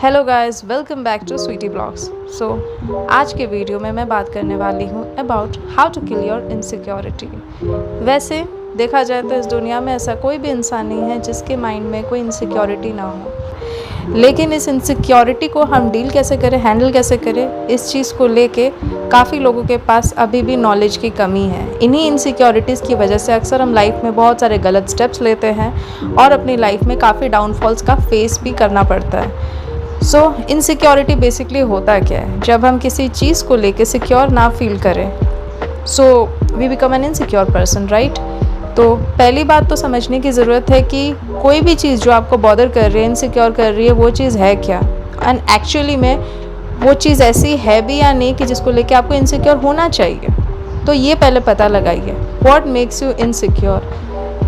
Hello guys, welcome back to Sweety vlogs. So आज के video में मैं बात करने वाली हूँ about how to kill your insecurity. वैसे देखा जाए तो इस दुनिया में ऐसा कोई भी इंसान नहीं है जिसके माइंड में कोई इनसिक्योरिटी ना हो, लेकिन इस इनसिक्योरिटी को हम डील कैसे करें, हैंडल कैसे करें, इस चीज़ को लेके काफ़ी लोगों के पास अभी भी नॉलेज की कमी है। इन्हीं इनसिक्योरिटीज़ की वजह से अक्सर हम लाइफ में बहुत सारे गलत स्टेप्स लेते हैं और अपनी लाइफ में काफ़ी डाउनफॉल्स का फेस भी करना पड़ता है। सो इनसिक्योरिटी बेसिकली होता क्या है? जब हम किसी चीज़ को लेके सिक्योर ना फील करें, so we become an insecure person, right? तो पहली बात तो समझने की ज़रूरत है कि कोई भी चीज़ जो आपको बॉदर कर रही है, इनसिक्योर कर रही है, वो चीज़ है क्या, एंड एक्चुअली में वो चीज़ ऐसी है भी या नहीं कि जिसको लेके आपको इनसिक्योर होना चाहिए। तो ये पहले पता लगाइए, व्हाट मेक्स यू इनसिक्योर।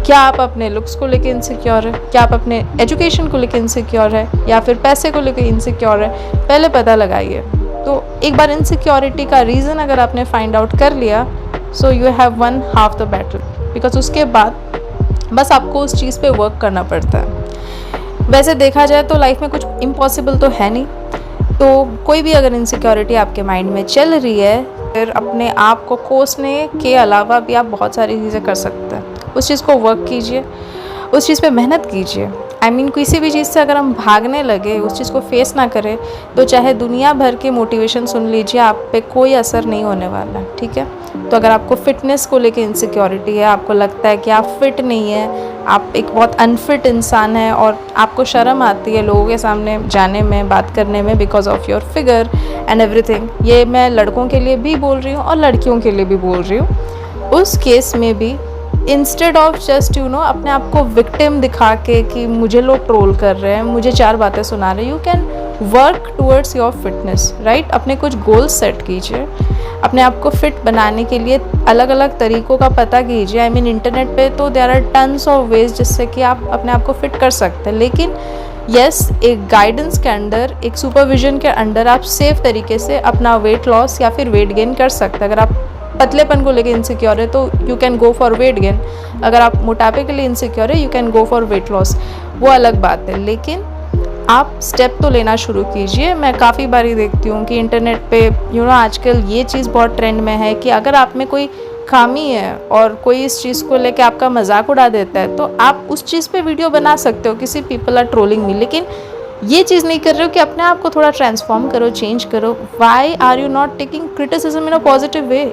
क्या आप अपने लुक्स को लेके इनसिक्योर है, क्या आप अपने एजुकेशन को लेके इनसिक्योर है, या फिर पैसे को लेके इनसिक्योर है? पहले पता लगाइए। तो एक बार इनसिक्योरिटी का रीज़न अगर आपने फाइंड आउट कर लिया, so you have one half the battle, because उसके बाद बस आपको उस चीज़ पे वर्क करना पड़ता है। वैसे देखा जाए तो लाइफ में कुछ इम्पॉसिबल तो है नहीं, तो कोई भी अगर इनसिक्योरिटी आपके माइंड में चल रही है, फिर अपने आप को कोसने के अलावा भी आप बहुत सारी चीज़ें कर सकते हैं। उस चीज़ को वर्क कीजिए, उस चीज़ पे मेहनत कीजिए। किसी भी चीज़ से अगर हम भागने लगे, उस चीज़ को फेस ना करें, तो चाहे दुनिया भर के मोटिवेशन सुन लीजिए, आप पे कोई असर नहीं होने वाला है, ठीक है? तो अगर आपको फिटनेस को लेके इनसिक्योरिटी है, आपको लगता है कि आप फिट नहीं है, आप एक बहुत अनफिट इंसान है और आपको शर्म आती है लोगों के सामने जाने में, बात करने में, because of your figure and everything, ये मैं लड़कों के लिए भी बोल रही हूँ और लड़कियों के लिए भी बोल रही हूँ। उस केस में भी इंस्टेड ऑफ जस्ट अपने आप को विक्टिम दिखा के कि मुझे लोग ट्रोल कर रहे हैं, मुझे चार बातें सुना रहे हैं, you can work towards your fitness, right? अपने कुछ गोल्स सेट कीजिए, अपने आप को फिट बनाने के लिए अलग अलग तरीक़ों का पता कीजिए। इंटरनेट पे तो there are tons of ways जिससे कि आप अपने आप को फिट कर सकते हैं, लेकिन यस, एक गाइडेंस के अंडर, एक सुपरविजन के अंडर आप सेफ तरीके से अपना वेट लॉस या फिर वेट गेन कर सकते हैं। अगर आप पतलेपन को लेके इनसिक्योर है तो you can go for weight gain, अगर आप मोटापे के लिए इनसिक्योर है you can go for weight loss, वो अलग बात है। लेकिन आप स्टेप तो लेना शुरू कीजिए। मैं काफ़ी बारी देखती हूँ कि इंटरनेट पे आजकल ये चीज़ बहुत ट्रेंड में है कि अगर आप में कोई खामी है और कोई इस चीज़ को लेके आपका मजाक उड़ा देता है, तो आप उस चीज़ पे वीडियो बना सकते हो, किसी पीपल आर ट्रोलिंग मी, लेकिन ये चीज़ नहीं कर रहे हो कि अपने आप को थोड़ा ट्रांसफॉर्म करो, चेंज करो। Why are you not taking criticism in a positive way?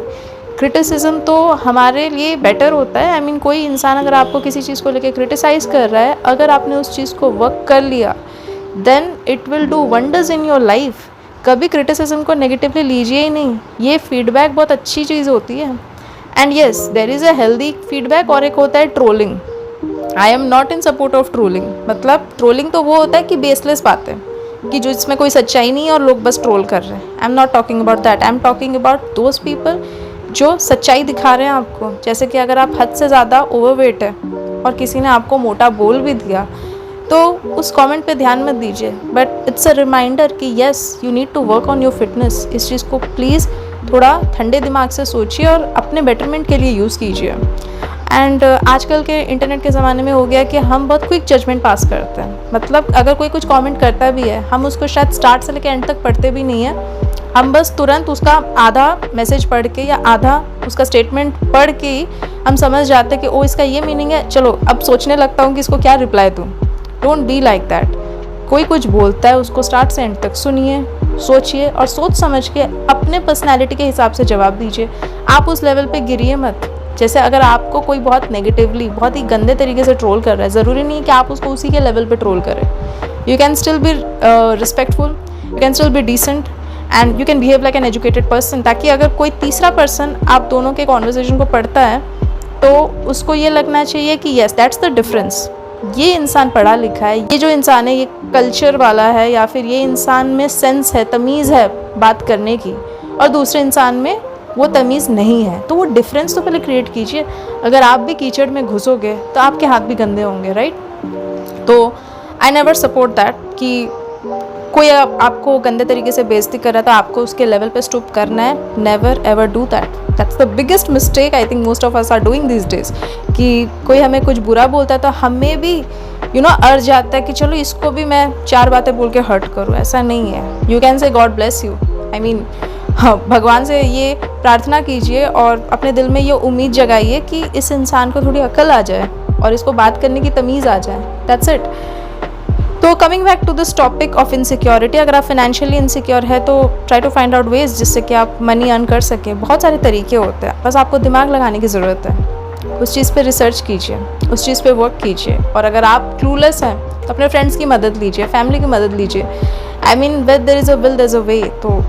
Criticism तो हमारे लिए बेटर होता है। कोई इंसान अगर आपको किसी चीज़ को लेके क्रिटिसाइज़ कर रहा है, अगर आपने उस चीज़ को वर्क कर लिया, then it will do wonders in your life. कभी क्रिटिसिज्म को नेगेटिवली लीजिए ही नहीं, ये फीडबैक बहुत अच्छी चीज़ होती है। And yes, there is a healthy feedback और एक होता है trolling. I am not in support of trolling. मतलब ट्रोलिंग तो वो होता है कि बेसलेस बातें, कि जो इसमें कोई सच्चाई नहीं है और लोग बस ट्रोल कर रहे हैं। आई am not talking about that, I am talking about those people जो सच्चाई दिखा रहे हैं आपको। जैसे कि अगर आप हद से ज़्यादा ओवरवेट है और किसी ने आपको मोटा बोल भी दिया, तो उस कमेंट पे ध्यान मत दीजिए, बट इट्स अ रिमाइंडर कि yes, you need to work on your fitness. इस चीज़ को प्लीज़ थोड़ा ठंडे दिमाग से सोचिए और अपने बेटरमेंट के लिए यूज़ कीजिए। एंड आजकल के इंटरनेट के ज़माने में हो गया कि हम बहुत क्विक जजमेंट पास करते हैं। मतलब अगर कोई कुछ कमेंट करता भी है, हम उसको शायद स्टार्ट से लेकर एंड तक पढ़ते भी नहीं है, हम बस तुरंत उसका आधा मैसेज पढ़ के या आधा उसका स्टेटमेंट पढ़ के ही हम समझ जाते हैं कि ओ, इसका ये मीनिंग है, चलो अब सोचने लगता हूँ कि इसको क्या रिप्लाई दूँ। Don't be like that. कोई कुछ बोलता है, उसको स्टार्ट से एंड तक सुनिए, सोचिए और सोच समझ के अपने पर्सनैलिटी के हिसाब से जवाब दीजिए। आप उस लेवल पे गिरिए मत। जैसे अगर आपको कोई बहुत नेगेटिवली, बहुत ही गंदे तरीके से ट्रोल कर रहा है, ज़रूरी नहीं है कि आप उसको उसी के लेवल पे ट्रोल करें। You can still be respectful, you can still be decent and you can behave like an educated person, ताकि अगर कोई तीसरा पर्सन आप दोनों के कॉन्वर्सेशन को पढ़ता है तो उसको ये लगना चाहिए कि येस, दैट्स द डिफरेंस। ये इंसान पढ़ा लिखा है, ये जो इंसान है ये कल्चर वाला है, या फिर ये इंसान में सेंस है, तमीज़ है बात करने की, और दूसरे इंसान में वो तमीज़ नहीं है। तो वो डिफरेंस तो पहले क्रिएट कीजिए। अगर आप भी कीचड़ में घुसोगे तो आपके हाथ भी गंदे होंगे, राइट? तो आई नेवर सपोर्ट दैट कि कोई आपको गंदे तरीके से बेइज्जती कर रहा है तो आपको उसके लेवल पे स्टूप करना है। Never ever do that. That's the biggest mistake I think most of us are doing this days, कि कोई हमें कुछ बुरा बोलता है तो हमें भी अर्ज आता है कि चलो इसको भी मैं 4 बातें बोल के हर्ट करूँ। ऐसा नहीं है। You can say God bless you. I mean भगवान से ये प्रार्थना कीजिए और अपने दिल में ये उम्मीद जगाइए कि इस इंसान को थोड़ी अक्ल आ जाए और इसको बात करने की तमीज़ आ जाए। That's it. तो coming back to this topic of insecurity, अगर आप फाइनेंशियली इनसिक्योर है तो try to find out ways जिससे कि आप मनी अर्न कर सकें। बहुत सारे तरीके होते हैं, बस आपको दिमाग लगाने की ज़रूरत है। उस चीज़ पे रिसर्च कीजिए, उस चीज़ पे वर्क कीजिए। और अगर आप क्लूलेस हैं तो अपने फ्रेंड्स की मदद लीजिए, फैमिली की मदद लीजिए। I mean where there is a will there is a way. तो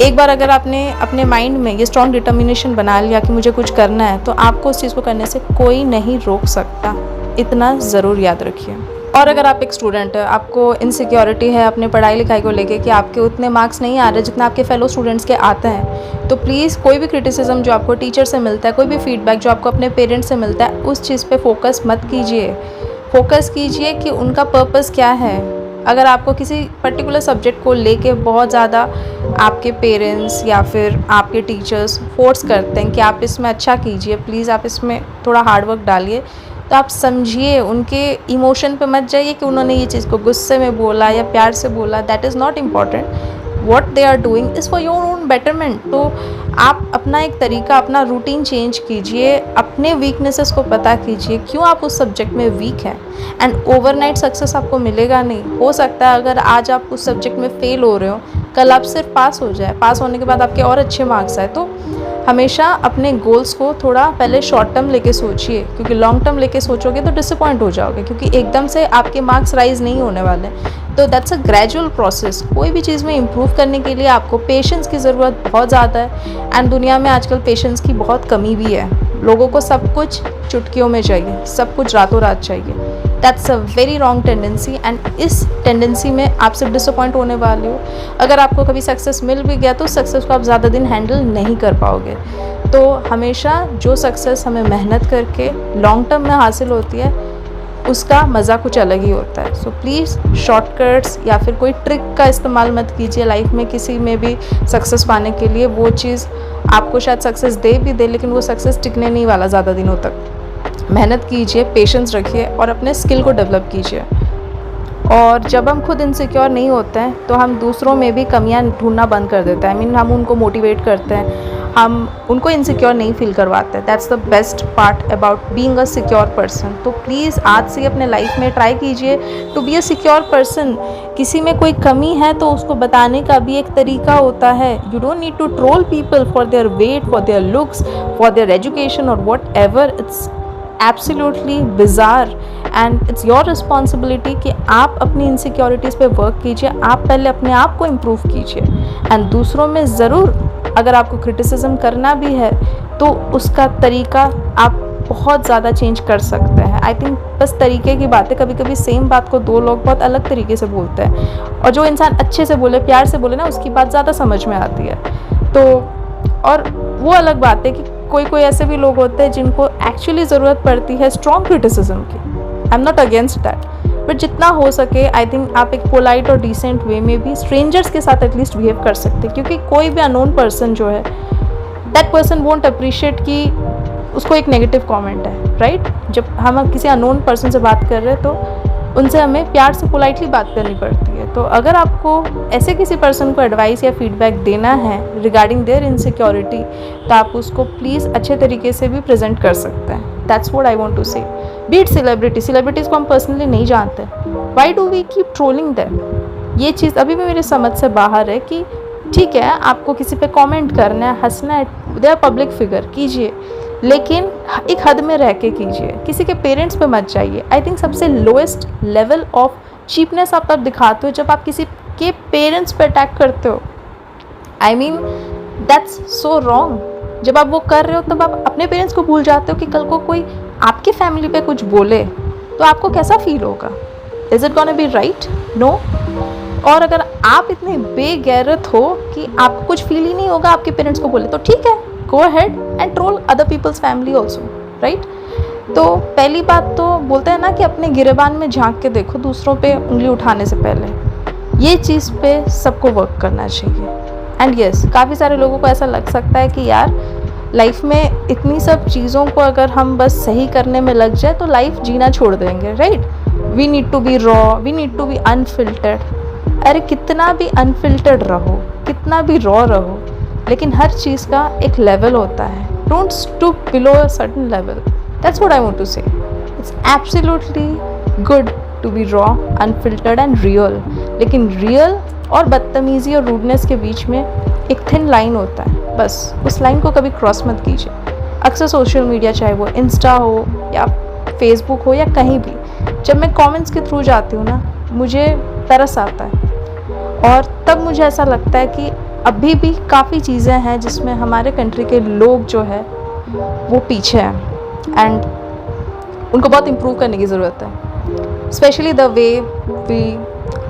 एक बार अगर आपने अपने माइंड में ये स्ट्रॉन्ग डिटर्मिनेशन बना लिया कि मुझे कुछ करना है, तो आपको उस चीज़ को करने से कोई नहीं रोक सकता। इतना ज़रूर याद रखिए। और अगर आप एक स्टूडेंट है, आपको इनसिक्योरिटी है अपने पढ़ाई लिखाई को लेके कि आपके उतने मार्क्स नहीं आ रहे जितना आपके फेलो स्टूडेंट्स के आते हैं, तो प्लीज़ कोई भी क्रिटिसिज्म जो आपको टीचर से मिलता है, कोई भी फीडबैक जो आपको अपने पेरेंट्स से मिलता है, उस चीज़ पे फोकस मत कीजिए। फोकस कीजिए कि उनका पर्पस क्या है। अगर आपको किसी पर्टिकुलर सब्जेक्ट को लेके बहुत ज़्यादा आपके पेरेंट्स या फिर आपके टीचर्स फोर्स करते हैं कि आप इसमें अच्छा कीजिए, प्लीज़ आप इसमें थोड़ा हार्ड वर्क डालिए, तो आप समझिए, उनके इमोशन पे मत जाइए कि उन्होंने ये चीज़ को गुस्से में बोला या प्यार से बोला। That is not important. What they are doing is for your own betterment. तो आप अपना एक तरीका, अपना रूटीन चेंज कीजिए, अपने वीकनेसेस को पता कीजिए, क्यों आप उस सब्जेक्ट में वीक हैं। एंड ओवरनाइट सक्सेस आपको मिलेगा नहीं। हो सकता है अगर आज आप उस सब्जेक्ट में फेल हो रहे हो, कल आप सिर्फ पास हो जाए, पास होने के बाद आपके और अच्छे मार्क्स आए। तो हमेशा अपने गोल्स को थोड़ा पहले शॉर्ट टर्म लेके सोचिए, क्योंकि लॉन्ग टर्म लेके सोचोगे तो डिसअपॉइंट हो जाओगे, क्योंकि एकदम से आपके मार्क्स राइज नहीं होने वाले। तो दैट्स अ ग्रेजुअल प्रोसेस। कोई भी चीज़ में इम्प्रूव करने के लिए आपको पेशेंस की ज़रूरत बहुत ज़्यादा है। एंड दुनिया में आजकल पेशेंस की बहुत कमी भी है। लोगों को सब कुछ चुटकियों में चाहिए, सब कुछ रातों रात चाहिए। That's a very wrong tendency. And इस टेंडेंसी में आप सिर्फ डिसअपॉइंट होने वाले हो। अगर आपको कभी सक्सेस मिल भी गया तो सक्सेस को आप ज़्यादा दिन हैंडल नहीं कर पाओगे। तो हमेशा जो सक्सेस हमें मेहनत करके लॉन्ग टर्म में हासिल होती है, उसका मज़ा कुछ अलग ही होता है। सो प्लीज़ शॉर्टकट्स या फिर कोई ट्रिक का इस्तेमाल मत कीजिए लाइफ में किसी में भी सक्सेस पाने के लिए। वो चीज़ आपको शायद सक्सेस दे भी दे, लेकिन वो सक्सेस टिकने नहीं वाला ज़्यादा दिनों तक। मेहनत कीजिए, पेशेंस रखिए और अपने स्किल को डेवलप कीजिए। और जब हम खुद इनसिक्योर नहीं होते हैं तो हम दूसरों में भी कमियां ढूंढना बंद कर देते हैं। आई मीन हम उनको मोटिवेट करते हैं, हम उनको इनसिक्योर नहीं फील करवाते हैं। That's the best part about being a secure person. तो प्लीज़ आज से अपने लाइफ में ट्राई कीजिए to be a secure person. किसी में कोई कमी है तो उसको बताने का भी एक तरीका होता है। You don't need to troll people for their weight, for their looks, for their education और whatever. It's absolutely bizarre and it's your responsibility कि आप अपनी इनसिक्योरिटीज़ पे वर्क कीजिए। आप पहले अपने आप को इम्प्रूव कीजिए एंड दूसरों में ज़रूर अगर आपको क्रिटिसिज्म करना भी है तो उसका तरीका आप बहुत ज़्यादा चेंज कर सकते हैं। आई थिंक बस तरीके की बात है। कभी कभी सेम बात को दो लोग बहुत अलग तरीके से बोलते हैं, और जो इंसान अच्छे से बोले, प्यार से बोले ना, उसकी बात ज़्यादा समझ में आती है। तो और वो अलग बात है कि कोई कोई ऐसे भी लोग होते हैं जिनको एक्चुअली ज़रूरत पड़ती है स्ट्रॉन्ग क्रिटिसिज्म की। आई am not against that, but जितना हो सके आई थिंक आप एक पोलाइट और डिसेंट वे में भी स्ट्रेंजर्स के साथ एटलीस्ट बिहेव कर सकते हैं। क्योंकि कोई भी अननोन पर्सन जो है, दैट पर्सन वोंट अप्रिशिएट कि उसको एक नेगेटिव कमेंट है, राइट? जब हम किसी अननोन पर्सन से बात कर रहे हैं तो उनसे हमें प्यार से पोलाइटली बात करनी पड़ती है। तो अगर आपको ऐसे किसी पर्सन को एडवाइस या फीडबैक देना है रिगार्डिंग देयर इनसिक्योरिटी, तो आप उसको प्लीज़ अच्छे तरीके से भी प्रेजेंट कर सकते हैं। That's what I want to say. बीट सेलिब्रिटीज़ को हम पर्सनली नहीं जानते, why do we keep trolling them? ये चीज़ अभी भी मेरे समझ से बाहर है कि ठीक है, आपको किसी पे कमेंट करना है, हंसना है, दे आर पब्लिक फिगर, कीजिए, लेकिन एक हद में रह के कीजिए। किसी के पेरेंट्स पे मत जाइए। आई थिंक सबसे लोएस्ट लेवल ऑफ चीपनेस आप तब दिखाते हो जब आप किसी के पेरेंट्स पे अटैक करते हो। I mean that's so wrong. जब आप वो कर रहे हो तब आप अपने पेरेंट्स को भूल जाते हो कि कल को कोई आपके फैमिली पे कुछ बोले तो आपको कैसा फील होगा? Is it gonna be right? No. और अगर आप इतने बेगैरत हो कि आपको कुछ फील ही नहीं होगा आपके पेरेंट्स को बोले, तो ठीक है, go ahead and troll other people's family also, right? तो पहली बात तो बोलते हैं ना कि अपने गिरेबान में झांक के देखो दूसरों पे उंगली उठाने से पहले। ये चीज़ पे सबको वर्क करना चाहिए। एंड यस, काफ़ी सारे लोगों को ऐसा लग सकता है कि यार लाइफ में इतनी सब चीज़ों को अगर हम बस सही करने में लग जाए तो लाइफ जीना छोड़ देंगे, right? We need to be raw, we need to be unfiltered. अरे कितना भी अनफिल्टर्ड रहो, कितना भी रॉ रहो, लेकिन हर चीज़ का एक लेवल होता है। Don't stoop below a certain level, that's what I want to say. It's absolutely good to be raw, unfiltered and real, लेकिन रियल और बदतमीज़ी और रूडनेस के बीच में एक थिन लाइन होता है, बस उस लाइन को कभी क्रॉस मत कीजिए। अक्सर सोशल मीडिया, चाहे वो इंस्टा हो या फेसबुक हो या कहीं भी, जब मैं कमेंट्स के थ्रू जाती हूँ ना, मुझे तरस आता है और तब मुझे ऐसा लगता है कि अभी भी काफ़ी चीज़ें हैं जिसमें हमारे कंट्री के लोग जो है वो पीछे हैं एंड उनको बहुत इम्प्रूव करने की ज़रूरत है। Specially the way we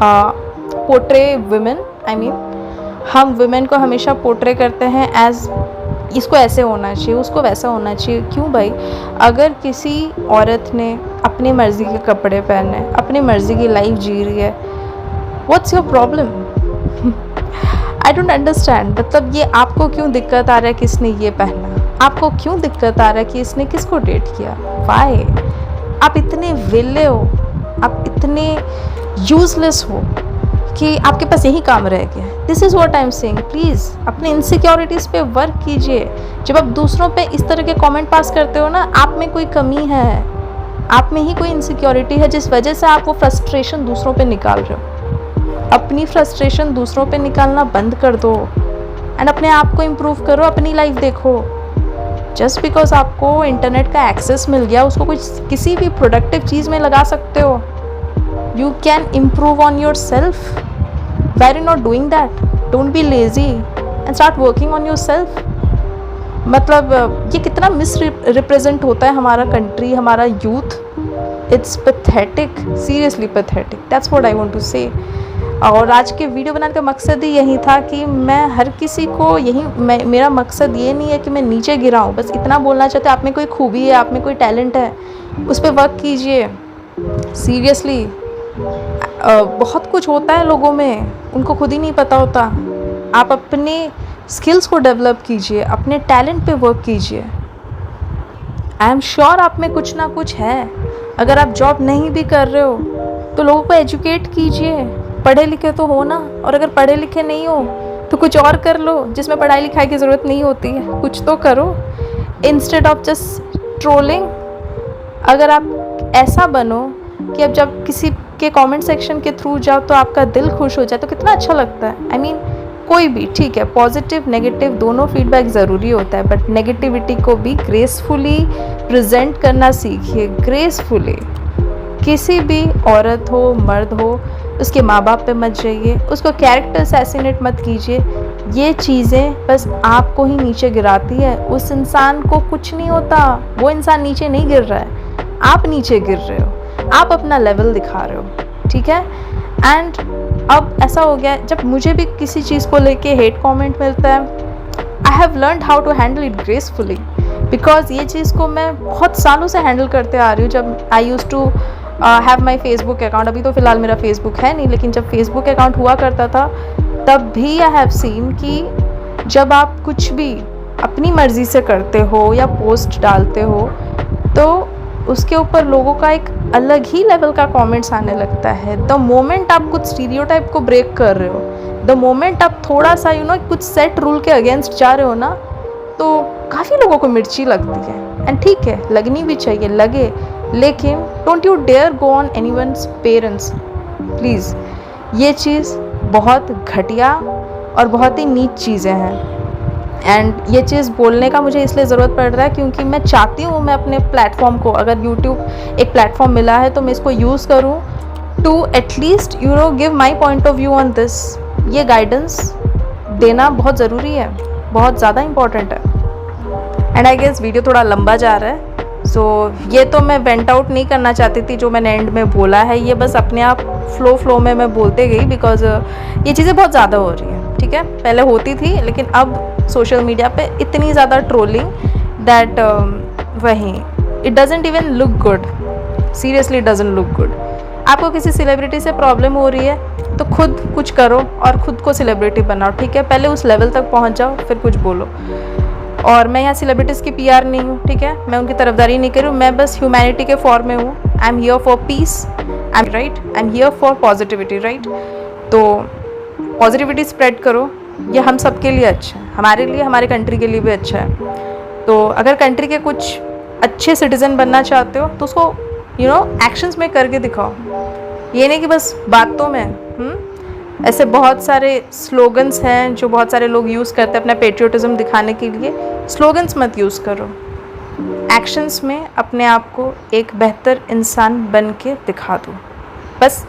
portray women, I mean हम वुमेन को हमेशा पोर्ट्रे करते हैं एज इसको ऐसे होना चाहिए, उसको वैसा होना चाहिए। क्यों भाई? अगर किसी औरत ने अपनी मर्ज़ी के कपड़े पहने, अपनी मर्ज़ी की लाइफ जी रही है, what's your problem? I don't understand. मतलब ये आपको क्यों दिक्कत आ रहा है कि इसने ये पहना? आपको क्यों दिक्कत आ रहा है कि इसने किसको डेट किया? वाई? आप इतने वेले हो, आप इतने यूजलेस हो कि आपके पास यही काम रह गया। This is what I am saying. Please अपने इनसिक्योरिटीज़ पे वर्क कीजिए। जब आप दूसरों पे इस तरह के कमेंट पास करते हो ना, आप में कोई कमी है, आप में ही कोई इनसिक्योरिटी है जिस वजह से आप वो फ्रस्ट्रेशन दूसरों पे निकाल रहे हो। अपनी फ्रस्ट्रेशन दूसरों पे निकालना बंद कर दो एंड अपने आप को इम्प्रूव करो, अपनी लाइफ देखो। जस्ट बिकॉज आपको इंटरनेट का एक्सेस मिल गया, उसको कुछ किसी भी प्रोडक्टिव चीज़ में लगा सकते हो। You can improve on yourself. Why are you not doing that? Don't be lazy and start working on yourself. मतलब ये कितना मिस रिप्रेजेंट होता है हमारा कंट्री, हमारा youth. It's pathetic, seriously pathetic. That's what I want to say. और आज के वीडियो बनाने का मकसद ही यही था कि मैं हर किसी को मेरा मकसद ये नहीं है कि मैं नीचे गिराऊँ, बस इतना बोलना चाहते हैं, आप में कोई खूबी है, आप में कोई टैलेंट है, उस पर वर्क कीजिए। सीरियसली बहुत कुछ होता है लोगों में, उनको खुद ही नहीं पता होता। आप अपने स्किल्स को डेवलप कीजिए, अपने टैलेंट पे वर्क कीजिए। आई एम श्योर आप में कुछ ना कुछ है। अगर आप जॉब नहीं भी कर रहे हो तो लोगों को एजुकेट कीजिए। पढ़े लिखे तो हो ना, और अगर पढ़े लिखे नहीं हो तो कुछ और कर लो जिसमें पढ़ाई लिखाई की ज़रूरत नहीं होती है। कुछ तो करो इंस्टेड ऑफ जस्ट ट्रोलिंग। अगर आप ऐसा बनो कि अब जब किसी के कमेंट सेक्शन के थ्रू जाओ तो आपका दिल खुश हो जाए तो कितना अच्छा लगता है। आई मीन कोई भी, ठीक है, पॉजिटिव नेगेटिव दोनों फीडबैक ज़रूरी होता है, बट नेगेटिविटी को भी ग्रेसफुली प्रेजेंट करना सीखिए। ग्रेसफुली। किसी भी औरत हो, मर्द हो, उसके माँ बाप पे मत जाइए, उसको कैरेक्टर असैसिनेट मत कीजिए। ये चीज़ें बस आपको ही नीचे गिराती है। उस इंसान को कुछ नहीं होता, वो इंसान नीचे नहीं गिर रहा है, आप नीचे गिर रहे हो। आप अपना लेवल दिखा रहे हो, ठीक है। एंड अब ऐसा हो गया, जब मुझे भी किसी चीज़ को लेके हेट कमेंट मिलता है, I have learned how to handle it gracefully, because ये चीज़ को मैं बहुत सालों से हैंडल करते आ रही हूँ। जब I use to have my Facebook account, अभी तो फ़िलहाल मेरा फेसबुक है नहीं, लेकिन जब फेसबुक अकाउंट हुआ करता था तब भी आई हैव सीन कि जब आप कुछ भी अपनी मर्ज़ी से करते हो या पोस्ट डालते हो तो उसके ऊपर लोगों का एक अलग ही लेवल का कमेंट्स आने लगता है। द मोमेंट आप कुछ स्टीरियोटाइप को ब्रेक कर रहे हो, द मोमेंट आप थोड़ा सा कुछ सेट रूल के अगेंस्ट जा रहे हो ना, तो काफ़ी लोगों को मिर्ची लगती है। एंड ठीक है, लगनी भी चाहिए, लगे, लेकिन don't you dare go on anyone's parents, please. ये चीज़ बहुत घटिया और बहुत ही नीच चीज़ें हैं। एंड ये चीज़ बोलने का मुझे इसलिए ज़रूरत पड़ रहा है क्योंकि मैं चाहती हूँ मैं अपने प्लेटफॉर्म को, अगर यूट्यूब एक प्लेटफॉर्म मिला है तो मैं इसको यूज़ करूँ to at least give my point of view on this. ये गाइडेंस देना बहुत ज़रूरी है, बहुत ज़्यादा इम्पॉर्टेंट है। एंड आई गेस वीडियो थोड़ा लंबा जा रहा है, सो ये तो मैं वेंट आउट नहीं करना चाहती थी जो मैंने एंड में बोला है, ये बस अपने आप फ्लो में मैं बोलते गई, बिकॉज ये चीज़ें बहुत ज़्यादा हो रही हैं, ठीक है। पहले होती थी, लेकिन अब सोशल मीडिया पे इतनी ज़्यादा ट्रोलिंग दैट वहीं it doesn't even look good, seriously doesn't look good. आपको किसी सेलिब्रिटी से प्रॉब्लम हो रही है तो खुद कुछ करो और ख़ुद को सेलिब्रिटी बनाओ, ठीक है। पहले उस लेवल तक पहुंच जाओ, फिर कुछ बोलो। और मैं यहाँ सेलिब्रिटीज़ की PR नहीं हूँ, ठीक है, मैं उनकी तरफदारी नहीं कर रही हूँ, मैं बस ह्यूमैनिटी के फॉर्म में हूँ। I am here for piece I am here for positivity, right? तो पॉजिटिविटी स्प्रेड करो, ये हम सब के लिए अच्छा है, हमारे लिए, हमारे कंट्री के लिए भी अच्छा है। तो अगर कंट्री के कुछ अच्छे सिटीज़न बनना चाहते हो तो उसको एक्शंस में करके दिखाओ, ये नहीं कि बस बातों में। ऐसे बहुत सारे स्लोगन्स हैं जो बहुत सारे लोग यूज़ करते हैं अपना पेट्रियोटिज्म दिखाने के लिए। स्लोगन्स मत यूज़ करो, एक्शंस में अपने आप को एक बेहतर इंसान बन के दिखा दो। बस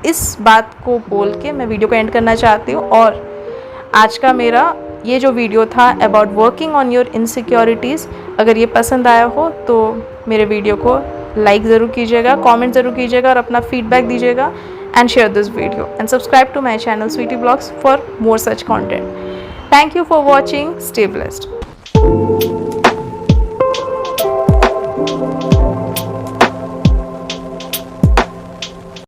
इस बात को बोल के मैं वीडियो को एंड करना चाहती हूँ। और आज का मेरा ये जो वीडियो था about working on your insecurities, अगर ये पसंद आया हो तो मेरे वीडियो को लाइक ज़रूर कीजिएगा, कमेंट ज़रूर कीजिएगा और अपना फीडबैक दीजिएगा। And share this video and subscribe to my channel Sweety Blogs for more such content. Thank you for watching, stay blessed.